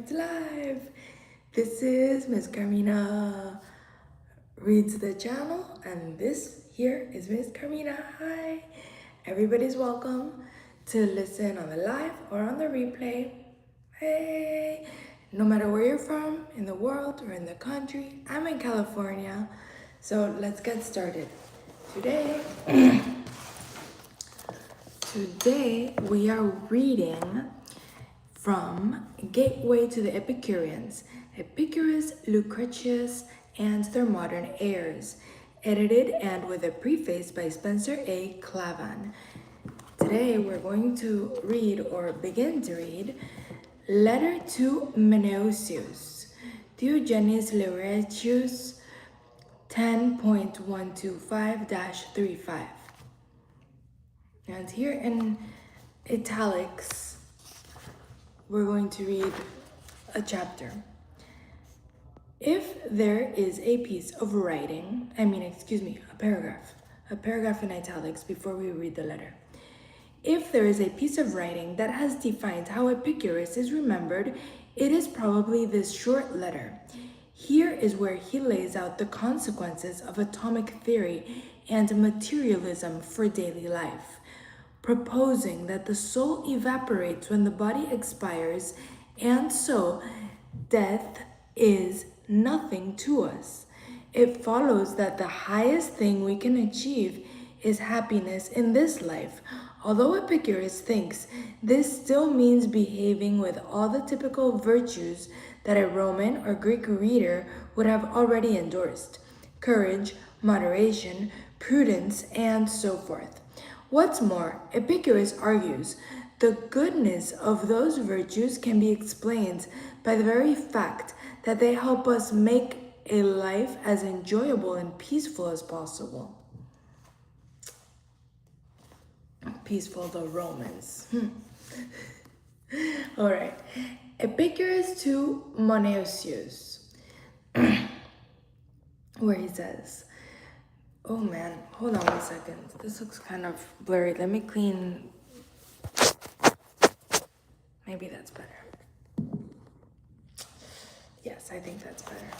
it's live. This is Ms.Carmina reads the channel, and this here is Ms.Carmina. Hi, everybody's welcome to listen on the live or on the replay. Hey, no matter where you're from in the world or in the country, I'm in California, so let's get started. Today we are reading from Gateway to the Epicureans, Epicurus, Lucretius, and their modern heirs, edited and with a preface by Spencer A. Klavan. Today we're going to read, or begin to read, Letter to Menoeceus, Diogenes Laertius 10.125-35. And here in italics, we're going to read a chapter. If there is a piece of writing, a paragraph in italics before we read the letter. If there is a piece of writing that has defined how Epicurus is remembered, it is probably this short letter. Here is where he lays out the consequences of atomic theory and materialism for daily life, proposing that the soul evaporates when the body expires, and so death is nothing to us. It follows that the highest thing we can achieve is happiness in this life, although Epicurus thinks this still means behaving with all the typical virtues that a Roman or Greek reader would have already endorsed: courage, moderation, prudence, and so forth. What's more, Epicurus argues the goodness of those virtues can be explained by the very fact that they help us make a life as enjoyable and peaceful as possible. Peaceful, the Romans. All right. Epicurus to Menoeceus, where he says, oh man, hold on one second. This looks kind of blurry. Let me clean. Maybe that's better. Yes, I think that's better.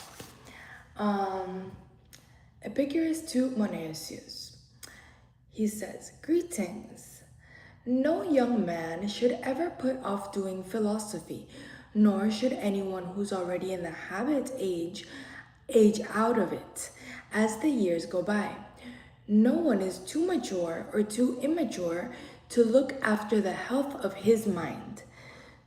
Epicurus to Menoeceus. He says, greetings. No young man should ever put off doing philosophy, nor should anyone who's already in the habit age out of it as the years go by. No one is too mature or too immature to look after the health of his mind.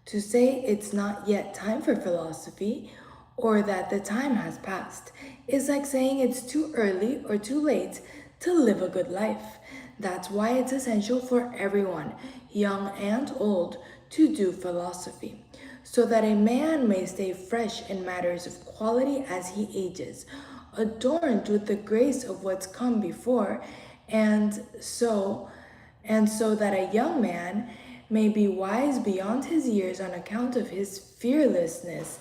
To say it's not yet time for philosophy, or that the time has passed, is like saying it's too early or too late to live a good life. That's why it's essential for everyone, young and old, to do philosophy, so that a man may stay fresh in matters of quality as he ages, adorned with the grace of what's come before, and so that a young man may be wise beyond his years on account of his fearlessness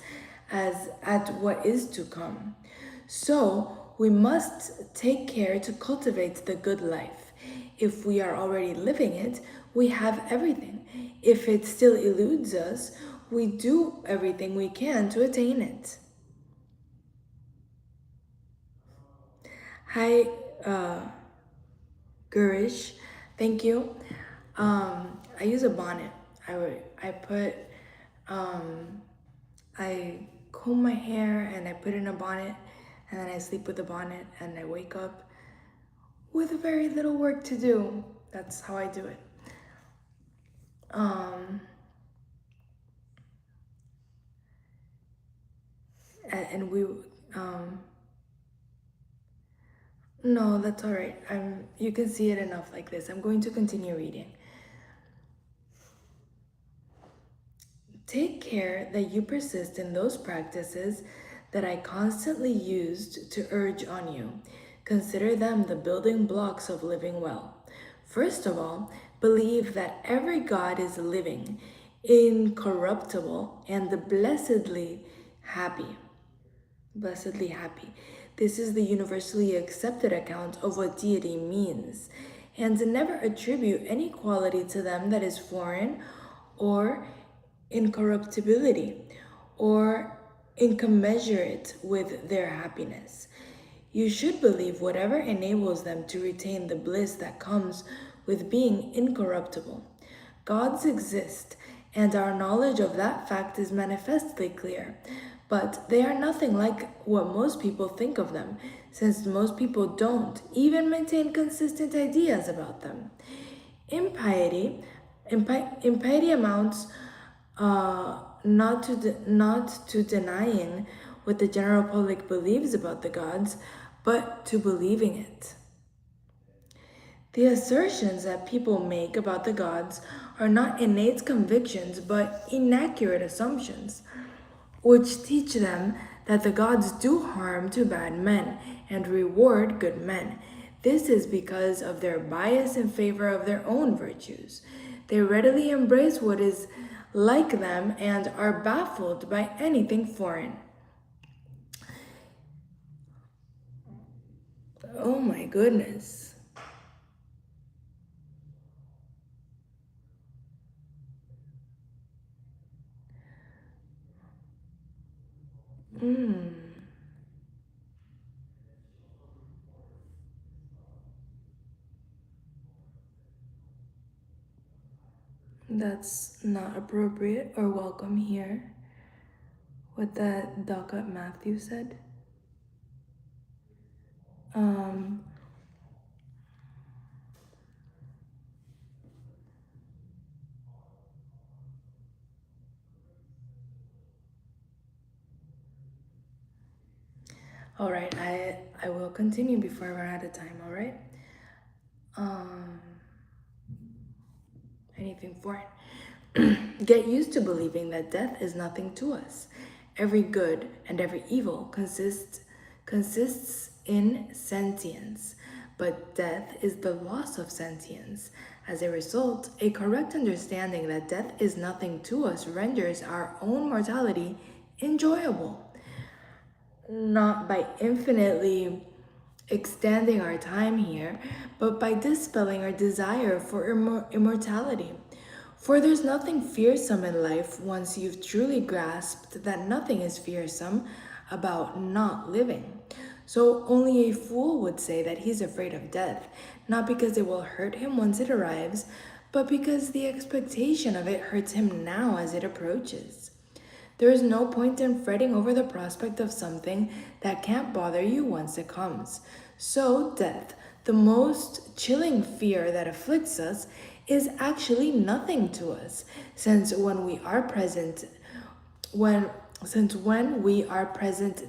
as at what is to come. So we must take care to cultivate the good life. If we are already living it, we have everything. If it still eludes us, we do everything we can to attain it. Hi, Gurish. Thank you. I use a bonnet. I comb my hair and I put in a bonnet, and then I sleep with the bonnet, and I wake up with very little work to do. That's how I do it. No, that's all right. You can see it enough like this. I'm going to continue reading. Take care that you persist in those practices that I constantly used to urge on you. Consider them the building blocks of living well. First of all, believe that every God is living, incorruptible, and blessedly happy. Blessedly happy. This is the universally accepted account of what deity means, and never attribute any quality to them that is foreign or incorruptibility, or incommensurate with their happiness. You should believe whatever enables them to retain the bliss that comes with being incorruptible. Gods exist, and our knowledge of that fact is manifestly clear, but they are nothing like what most people think of them, since most people don't even maintain consistent ideas about them. Impiety, impiety amounts not to denying what the general public believes about the gods, but to believing it. The assertions that people make about the gods are not innate convictions, but inaccurate assumptions, which teach them that the gods do harm to bad men and reward good men. This is because of their bias in favor of their own virtues. They readily embrace what is like them and are baffled by anything foreign. Oh my goodness. That's not appropriate or welcome here. What that Dr. Matthew said. All right, I will continue before I run out of time, all right? Anything foreign. Get used to believing that death is nothing to us. Every good and every evil consists in sentience, but death is the loss of sentience. As a result, a correct understanding that death is nothing to us renders our own mortality enjoyable. Not by infinitely extending our time here, but by dispelling our desire for immortality. For there's nothing fearsome in life once you've truly grasped that nothing is fearsome about not living. So only a fool would say that he's afraid of death, not because it will hurt him once it arrives, but because the expectation of it hurts him now as it approaches. There is no point in fretting over the prospect of something that can't bother you once it comes. So death, the most chilling fear that afflicts us, is actually nothing to us, since when we are present,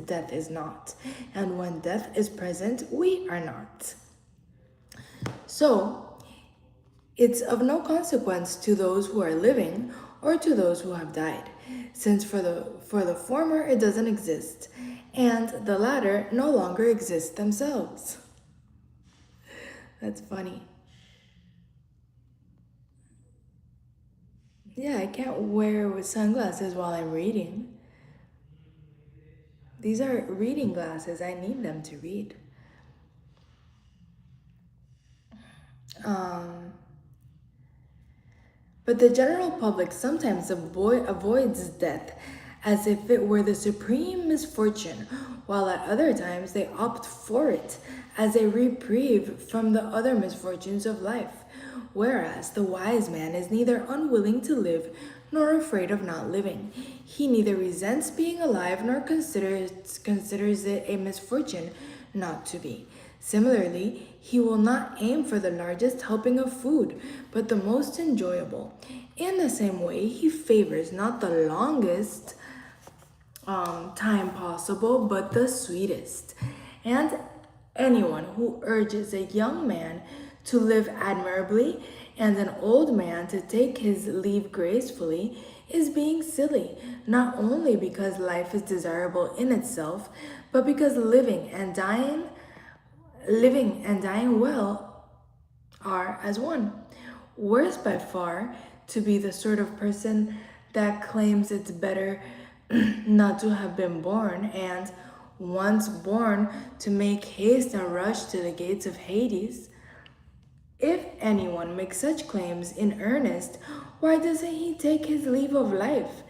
death is not, and when death is present, we are not. So it's of no consequence to those who are living or to those who have died, since for the former it doesn't exist, and the latter no longer exist themselves. That's funny. Yeah, I can't wear sunglasses while I'm reading. These are reading glasses. I need them to read. But the general public sometimes avoids death as if it were the supreme misfortune, while at other times they opt for it as a reprieve from the other misfortunes of life. Whereas the wise man is neither unwilling to live nor afraid of not living. He neither resents being alive nor considers it a misfortune not to be. Similarly, he will not aim for the largest helping of food, but the most enjoyable. In the same way, he favors not the longest time possible, but the sweetest. And anyone who urges a young man to live admirably and an old man to take his leave gracefully is being silly, not only because life is desirable in itself, but because living and dying well are as one. Worse by far to be the sort of person that claims it's better not to have been born, and once born to make haste and rush to the gates of Hades. If anyone makes such claims in earnest, why doesn't he take his leave of life?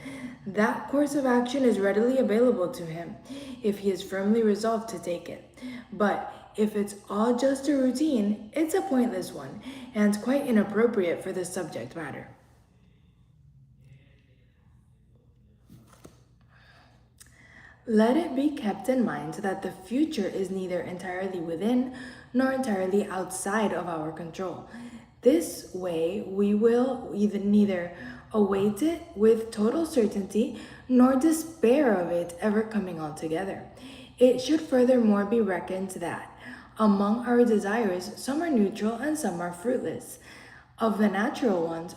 That course of action is readily available to him, if he is firmly resolved to take it. But if it's all just a routine, it's a pointless one, and quite inappropriate for the subject matter. Let it be kept in mind that the future is neither entirely within nor entirely outside of our control. This way, we will neither await it with total certainty nor despair of it ever coming altogether. It should furthermore be reckoned that among our desires, some are neutral and some are fruitless. Of the natural ones,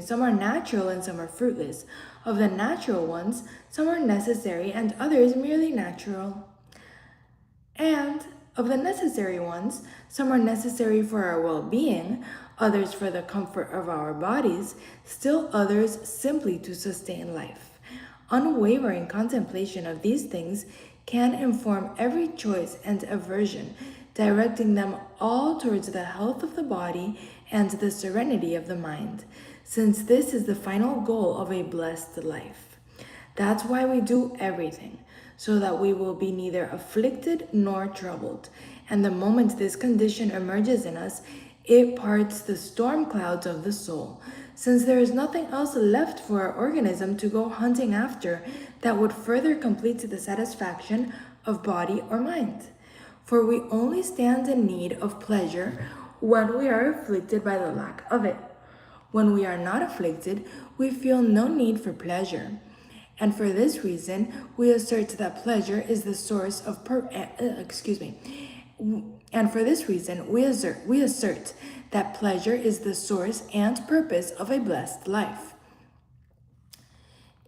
some are natural and some are fruitless. Of the natural ones, some are necessary and others merely natural. And of the necessary ones, some are necessary for our well-being, others for the comfort of our bodies, still others simply to sustain life. Unwavering contemplation of these things can inform every choice and aversion, directing them all towards the health of the body and the serenity of the mind, since this is the final goal of a blessed life. That's why we do everything, so that we will be neither afflicted nor troubled. And the moment this condition emerges in us, it parts the storm clouds of the soul, since there is nothing else left for our organism to go hunting after that would further complete the satisfaction of body or mind. For we only stand in need of pleasure when we are afflicted by the lack of it. When we are not afflicted, we feel no need for pleasure. And for this reason, we assert that pleasure is the source of And for this reason, we assert that pleasure is the source and purpose of a blessed life.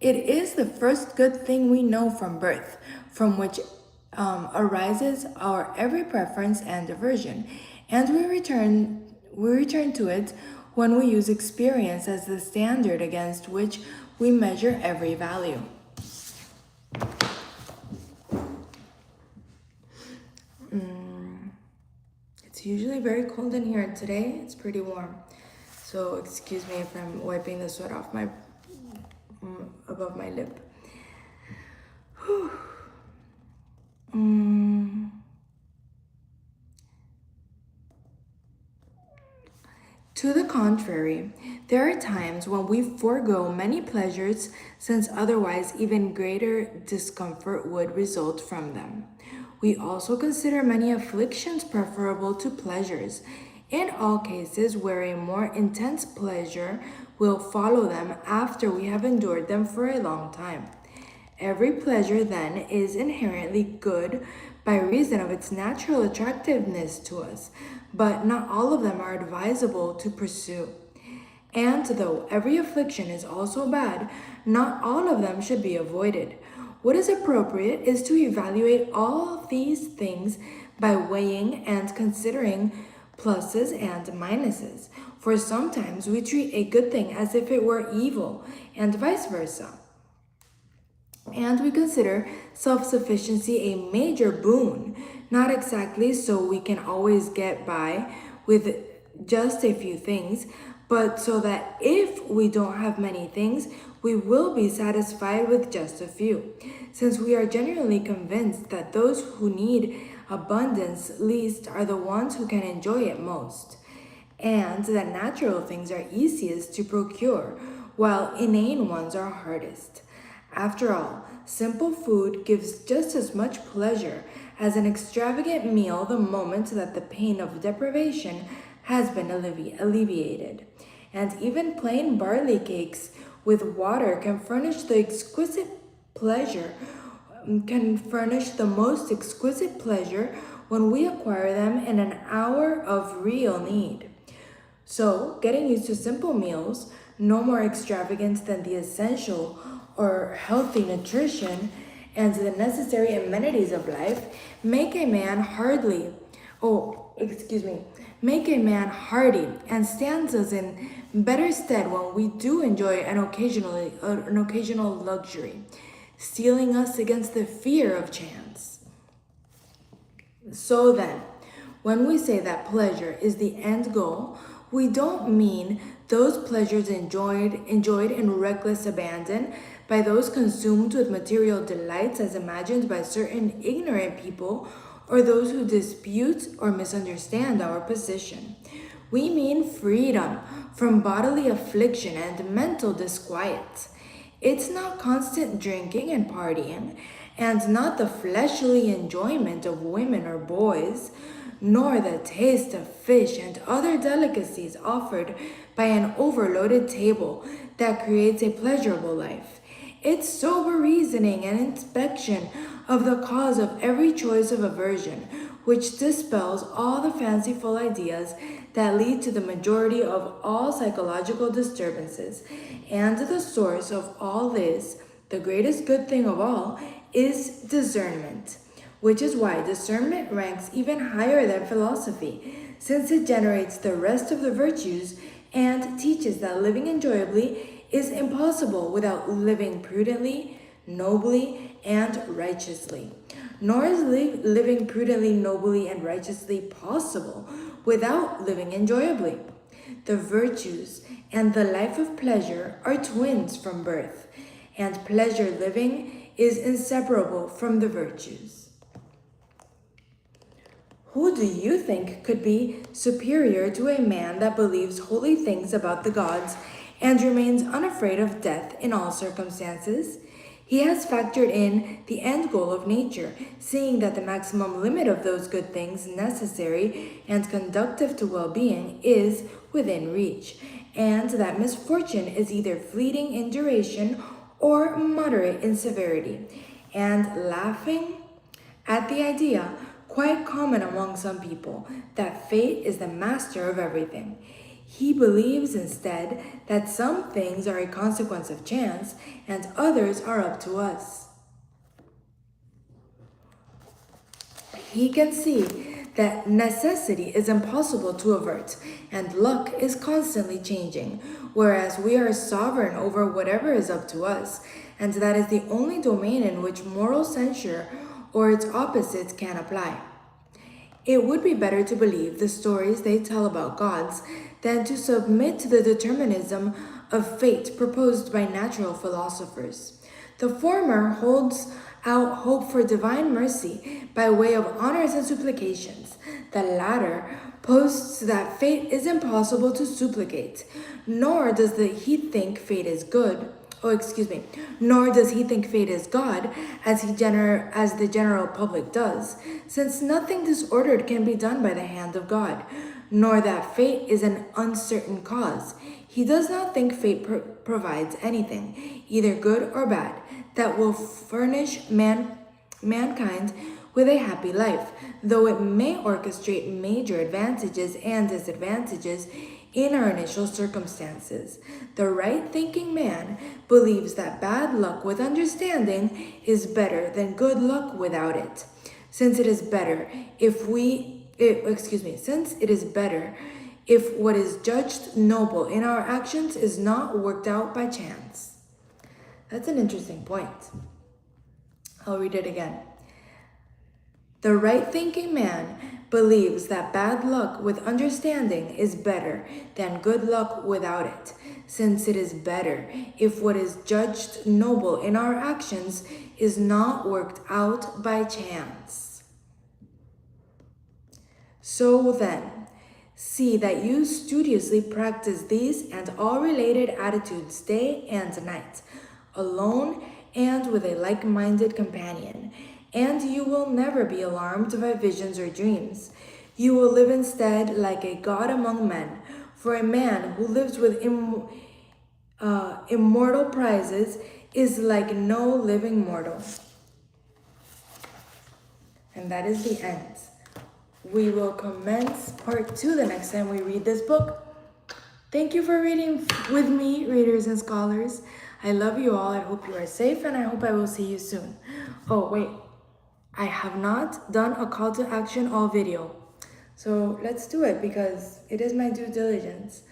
It is the first good thing we know from birth, from which arises our every preference and aversion, and we return to it when we use experience as the standard against which we measure every value. It's usually very cold in here. Today it's pretty warm, so excuse me if I'm wiping the sweat off my above my lip. To the contrary, there are times when we forego many pleasures, since otherwise even greater discomfort would result from them. We also consider many afflictions preferable to pleasures, in all cases where a more intense pleasure will follow them after we have endured them for a long time. Every pleasure, then, is inherently good by reason of its natural attractiveness to us, but not all of them are advisable to pursue. And though every affliction is also bad, not all of them should be avoided. What is appropriate is to evaluate all of these things by weighing and considering pluses and minuses, for sometimes we treat a good thing as if it were evil, and vice versa. And we consider self-sufficiency a major boon, not exactly so we can always get by with just a few things, but so that if we don't have many things, we will be satisfied with just a few, since we are generally convinced that those who need abundance least are the ones who can enjoy it most, and that natural things are easiest to procure, while inane ones are hardest. After all, simple food gives just as much pleasure as an extravagant meal the moment that the pain of deprivation has been alleviated. And even plain barley cakes with water can furnish the most exquisite pleasure when we acquire them in an hour of real need. So, getting used to simple meals, no more extravagant than the essential or healthy nutrition and the necessary amenities of life, make a man hardy and stands us in better stead when we do enjoy an occasional luxury, steeling us against the fear of chance. So then, When we say that pleasure is the end goal, we don't mean those pleasures enjoyed in reckless abandon by those consumed with material delights as imagined by certain ignorant people or those who dispute or misunderstand our position. We mean freedom from bodily affliction and mental disquiet. It's not constant drinking and partying, and not the fleshly enjoyment of women or boys, nor the taste of fish and other delicacies offered by an overloaded table that creates a pleasurable life. It's sober reasoning and inspection of the cause of every choice of aversion, which dispels all the fanciful ideas that lead to the majority of all psychological disturbances. And the source of all this, the greatest good thing of all, is discernment, which is why discernment ranks even higher than philosophy, since it generates the rest of the virtues and teaches that living enjoyably is impossible without living prudently, nobly, and righteously. Nor is living prudently, nobly, and righteously possible without living enjoyably. The virtues and the life of pleasure are twins from birth, and pleasure living is inseparable from the virtues. Who do you think could be superior to a man that believes holy things about the gods and remains unafraid of death in all circumstances? He has factored in the end goal of nature, seeing that the maximum limit of those good things necessary and conductive to well-being is within reach, and that misfortune is either fleeting in duration or moderate in severity, and laughing at the idea, quite common among some people, that fate is the master of everything. He believes instead that some things are a consequence of chance and others are up to us. He can see that necessity is impossible to avert and luck is constantly changing, whereas we are sovereign over whatever is up to us, and that is the only domain in which moral censure or its opposites can apply. It would be better to believe the stories they tell about gods than to submit to the determinism of fate proposed by natural philosophers. The former holds out hope for divine mercy by way of honors and supplications. The latter posts that fate is impossible to supplicate, nor does he think fate is good. Nor does he think fate is God, as the general public does, since nothing disordered can be done by the hand of God, nor that fate is an uncertain cause. He does not think fate provides anything, either good or bad, that will furnish mankind with a happy life, though it may orchestrate major advantages and disadvantages in our initial circumstances. The right-thinking man believes that bad luck with understanding is better than good luck without it, since it is better if what is judged noble in our actions is not worked out by chance. That's an interesting point. I'll read it again. The right-thinking man believes that bad luck with understanding is better than good luck without it, since it is better if what is judged noble in our actions is not worked out by chance. So then, see that you studiously practice these and all related attitudes day and night, alone and with a like-minded companion, and you will never be alarmed by visions or dreams. You will live instead like a god among men, for a man who lives with immortal prizes is like no living mortal. And that is the end. We will commence part 2 the next time we read this book. Thank you for reading with me, readers and scholars. I love you all. I hope you are safe, and I hope I will see you soon. Oh, wait. I have not done a call to action all video. So let's do it because it is my due diligence.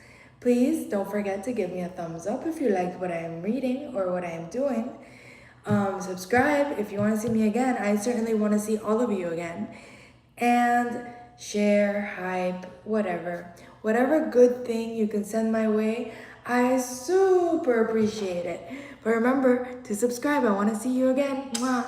Please don't forget to give me a thumbs up if you liked what I am reading or what I am doing. Subscribe if you want to see me again. I certainly want to see all of you again. And share, hype, whatever. Whatever good thing you can send my way, I super appreciate it. But remember to subscribe. I want to see you again. Mwah.